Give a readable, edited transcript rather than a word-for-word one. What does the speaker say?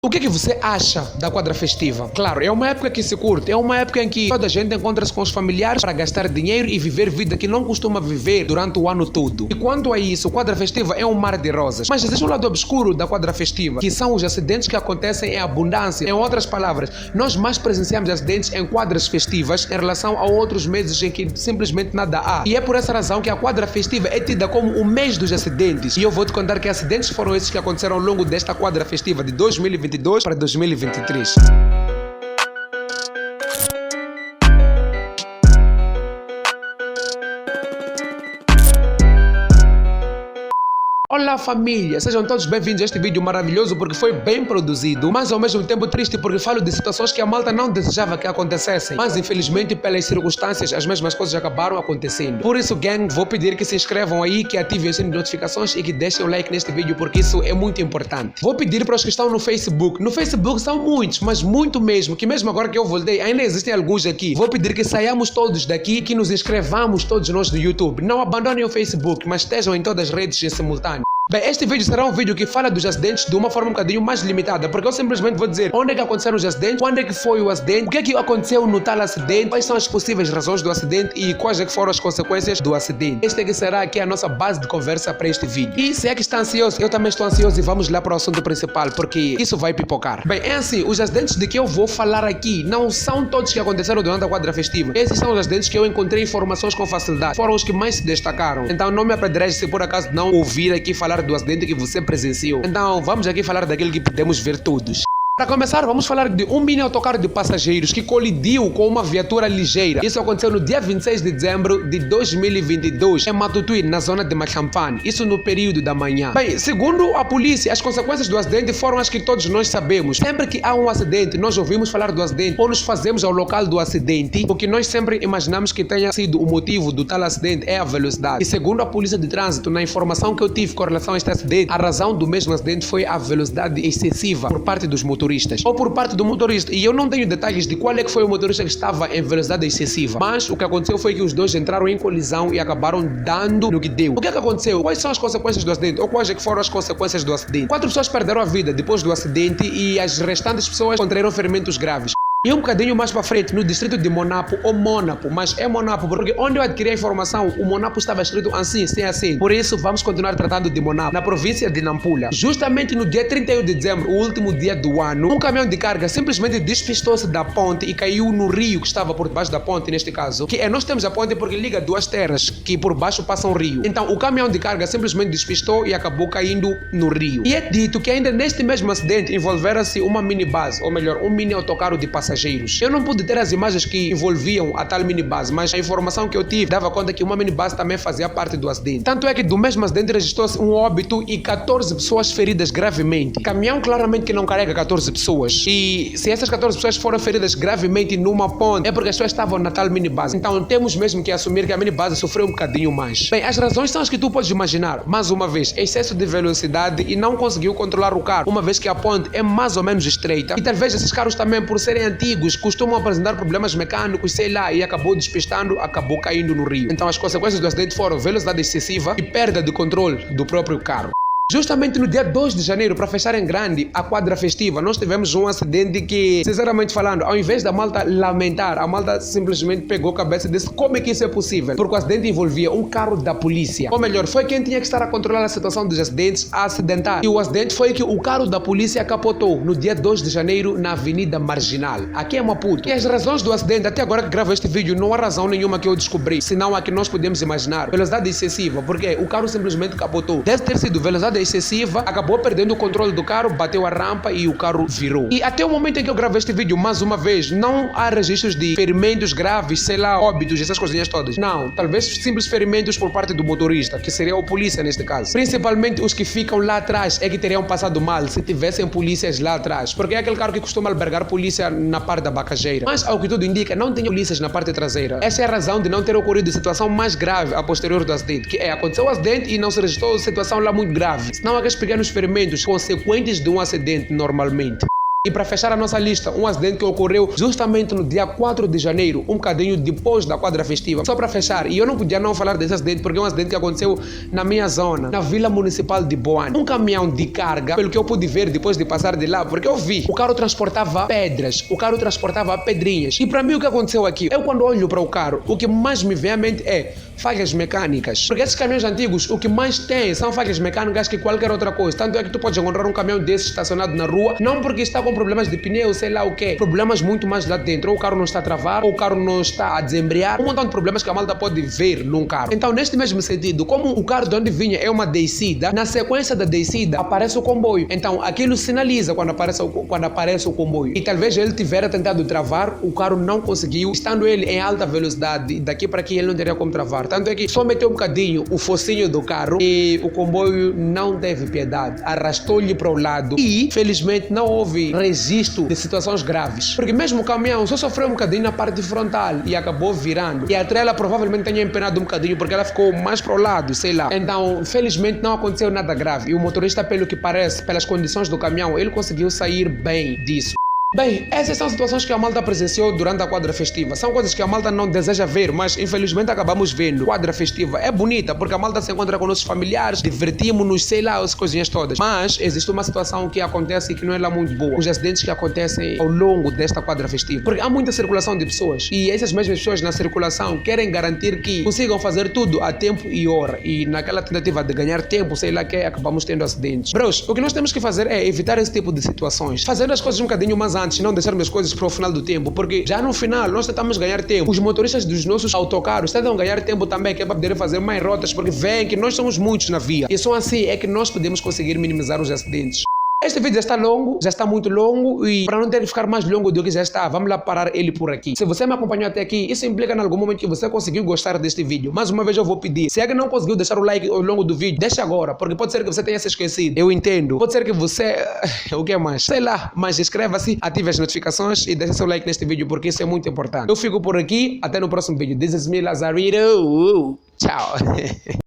O que você acha da quadra festiva? Claro, é uma época que se curte, é uma época em que toda a gente encontra-se com os familiares para gastar dinheiro e viver vida que não costuma viver durante o ano todo. E quanto a isso, quadra festiva é um mar de rosas. Mas existe um lado obscuro da quadra festiva, que são os acidentes que acontecem em abundância. Em outras palavras, nós mais presenciamos acidentes em quadras festivas em relação a outros meses em que simplesmente nada há. E é por essa razão que a quadra festiva é tida como o mês dos acidentes. E eu vou te contar que acidentes foram esses que aconteceram ao longo desta quadra festiva de 2022 para 2023. Olá família, sejam todos bem-vindos a este vídeo maravilhoso porque foi bem produzido, mas ao mesmo tempo triste porque falo de situações que a malta não desejava que acontecessem, mas infelizmente pelas circunstâncias as mesmas coisas acabaram acontecendo. Por isso, gang, vou pedir que se inscrevam aí, que ativem o sininho de notificações e que deixem o like neste vídeo porque isso é muito importante. Vou pedir para os que estão no Facebook são muitos, mas muito mesmo, que mesmo agora que eu voltei ainda existem alguns aqui. Vou pedir que saiamos todos daqui, que nos inscrevamos todos nós do YouTube. Não abandonem o Facebook, mas estejam em todas as redes em simultâneo. Bem, este vídeo será um vídeo que fala dos acidentes de uma forma um bocadinho mais limitada, porque eu simplesmente vou dizer onde é que aconteceram os acidentes, quando é que foi o acidente, o que é que aconteceu no tal acidente, quais são as possíveis razões do acidente e quais é que foram as consequências do acidente. Este é que será aqui a nossa base de conversa para este vídeo. E se é que está ansioso, eu também estou ansioso e vamos lá para o assunto principal, porque isso vai pipocar. Bem, é assim, os acidentes de que eu vou falar aqui não são todos que aconteceram durante a quadra festiva. Esses são os acidentes que eu encontrei informações com facilidade, foram os que mais se destacaram. Então não me apedreje se por acaso não ouvir aqui falar do acidente que você presenciou. Então vamos aqui falar daquilo que podemos ver todos. Para começar, vamos falar de um mini autocarro de passageiros que colidiu com uma viatura ligeira. Isso aconteceu no dia 26 de dezembro de 2022, em Matutuí, na zona de Machampane. Isso no período da manhã. Bem, segundo a polícia, as consequências do acidente foram as que todos nós sabemos. Sempre que há um acidente, nós ouvimos falar do acidente ou nos fazemos ao local do acidente, o que nós sempre imaginamos que tenha sido o motivo do tal acidente é a velocidade. E segundo a polícia de trânsito, na informação que eu tive com relação a este acidente, a razão do mesmo acidente foi a velocidade excessiva por parte dos motoristas. Ou por parte do motorista, e eu não tenho detalhes de qual é que foi o motorista que estava em velocidade excessiva, mas o que aconteceu foi que os dois entraram em colisão e acabaram dando no que deu. O que é que aconteceu? Quais são as consequências do acidente? Ou quais é que foram as consequências do acidente? 4 pessoas perderam a vida depois do acidente e as restantes pessoas contraíram ferimentos graves. E um bocadinho mais para frente, no distrito de Monapo, ou Monapo, mas é Monapo, porque onde eu adquiri a informação, o Monapo estava escrito assim, sem acento. Por isso, vamos continuar tratando de Monapo, na província de Nampula. Justamente no dia 31 de dezembro, o último dia do ano, um caminhão de carga simplesmente despistou-se da ponte e caiu no rio que estava por debaixo da ponte, neste caso. Nós temos a ponte porque liga duas terras, que por baixo passa um rio. Então, o caminhão de carga simplesmente despistou e acabou caindo no rio. E é dito que ainda neste mesmo acidente envolvera-se uma minibus, ou melhor, um mini autocarro de passageiros. Eu não pude ter as imagens que envolviam a tal minibus, mas a informação que eu tive dava conta que uma minibus também fazia parte do acidente. Tanto é que do mesmo acidente registrou-se um óbito e 14 pessoas feridas gravemente. O caminhão claramente que não carrega 14 pessoas. E se essas 14 pessoas foram feridas gravemente numa ponte, é porque as pessoas estavam na tal minibus. Então temos mesmo que assumir que a minibus sofreu um bocadinho mais. Bem, as razões são as que tu podes imaginar. Mais uma vez, excesso de velocidade e não conseguiu controlar o carro, uma vez que a ponte é mais ou menos estreita. E talvez esses carros também, por serem antigos, costumam apresentar problemas mecânicos, sei lá, e acabou despistando, acabou caindo no rio. Então as consequências do acidente foram velocidade excessiva e perda de controle do próprio carro. Justamente no dia 2 de janeiro, para fechar em grande a quadra festiva, nós tivemos um acidente que, sinceramente falando, ao invés da malta lamentar, a malta simplesmente pegou a cabeça e disse como é que isso é possível? Porque o acidente envolvia um carro da polícia. Ou melhor, foi quem tinha que estar a controlar a situação dos acidentes a acidentar. E o acidente foi que o carro da polícia capotou no dia 2 de janeiro na Avenida Marginal, aqui em Maputo. E as razões do acidente, até agora que gravo este vídeo, não há razão nenhuma que eu descobri, senão a que nós podemos imaginar. Velocidade excessiva, porque o carro simplesmente capotou. Deve ter sido velocidade excessiva, acabou perdendo o controle do carro, bateu a rampa e o carro virou. E até o momento em que eu gravo este vídeo, mais uma vez, não há registros de ferimentos graves, sei lá, óbitos, essas coisinhas todas. Não, talvez simples ferimentos por parte do motorista, que seria o polícia neste caso. Principalmente os que ficam lá atrás é que teriam passado mal se tivessem polícias lá atrás, porque é aquele carro que costuma albergar polícia na parte da bacageira. Mas ao que tudo indica, não tem polícias na parte traseira. Essa é a razão de não ter ocorrido situação mais grave a posterior do acidente, que aconteceu o acidente e não se registrou situação lá muito grave. Senão aqueles pequenos ferimentos consequentes de um acidente normalmente. E para fechar a nossa lista, um acidente que ocorreu justamente no dia 4 de janeiro, um bocadinho depois da quadra festiva. Só para fechar, e eu não podia não falar desse acidente porque é um acidente que aconteceu na minha zona, na Vila Municipal de Boane. Um caminhão de carga, pelo que eu pude ver depois de passar de lá, porque eu vi, o carro transportava pedras, o carro transportava pedrinhas. E para mim o que aconteceu aqui? Eu quando olho para o carro, o que mais me vem à mente é falhas mecânicas. Porque esses caminhões antigos, o que mais tem são falhas mecânicas que qualquer outra coisa. Tanto é que tu podes encontrar um caminhão desse estacionado na rua, não porque está com problemas de pneu, sei lá o quê. Problemas muito mais lá dentro. Ou o carro não está a travar, ou o carro não está a desembrear. Um montão de problemas que a malta pode ver num carro. Então, neste mesmo sentido, como o carro de onde vinha é uma descida, na sequência da descida aparece o comboio. Então, aquilo sinaliza quando aparece o comboio. E talvez ele tivesse tentado travar, o carro não conseguiu. Estando ele em alta velocidade, daqui para aqui ele não teria como travar. Tanto é que só meteu um bocadinho o focinho do carro e o comboio não teve piedade. Arrastou-lhe para o lado e, felizmente, não houve registro de situações graves. Porque mesmo o caminhão só sofreu um bocadinho na parte frontal e acabou virando. E a trela provavelmente tenha empenado um bocadinho porque ela ficou mais para o lado, sei lá. Então, felizmente, não aconteceu nada grave. E o motorista, pelo que parece, pelas condições do caminhão, ele conseguiu sair bem disso. Bem, essas são situações que a malta presenciou durante a quadra festiva. São coisas que a malta não deseja ver, mas infelizmente acabamos vendo. Quadra festiva é bonita porque a malta se encontra com nossos familiares, divertimos-nos, sei lá, as coisinhas todas. Mas existe uma situação que acontece e que não é lá muito boa. Os acidentes que acontecem ao longo desta quadra festiva. Porque há muita circulação de pessoas e essas mesmas pessoas na circulação querem garantir que consigam fazer tudo a tempo e hora. E naquela tentativa de ganhar tempo, sei lá que acabamos tendo acidentes. Bros, o que nós temos que fazer é evitar esse tipo de situações. Fazendo as coisas um bocadinho mais antes, não deixarmos as coisas para o final do tempo, porque já no final nós tentamos ganhar tempo. Os motoristas dos nossos autocarros tentam ganhar tempo também, que é para poder fazer mais rotas, porque veem que nós somos muitos na via. E só assim é que nós podemos conseguir minimizar os acidentes. Este vídeo já está longo, já está muito longo e para não ter que ficar mais longo do que já está, vamos lá parar ele por aqui. Se você me acompanhou até aqui, isso implica em algum momento que você conseguiu gostar deste vídeo. Mais uma vez eu vou pedir, se é que não conseguiu deixar o like ao longo do vídeo, deixa agora, porque pode ser que você tenha se esquecido. Eu entendo. Pode ser que você... o que mais? Sei lá, mas inscreva-se, ative as notificações e deixe seu like neste vídeo porque isso é muito importante. Eu fico por aqui, até no próximo vídeo. This is me, Lazarito. Tchau.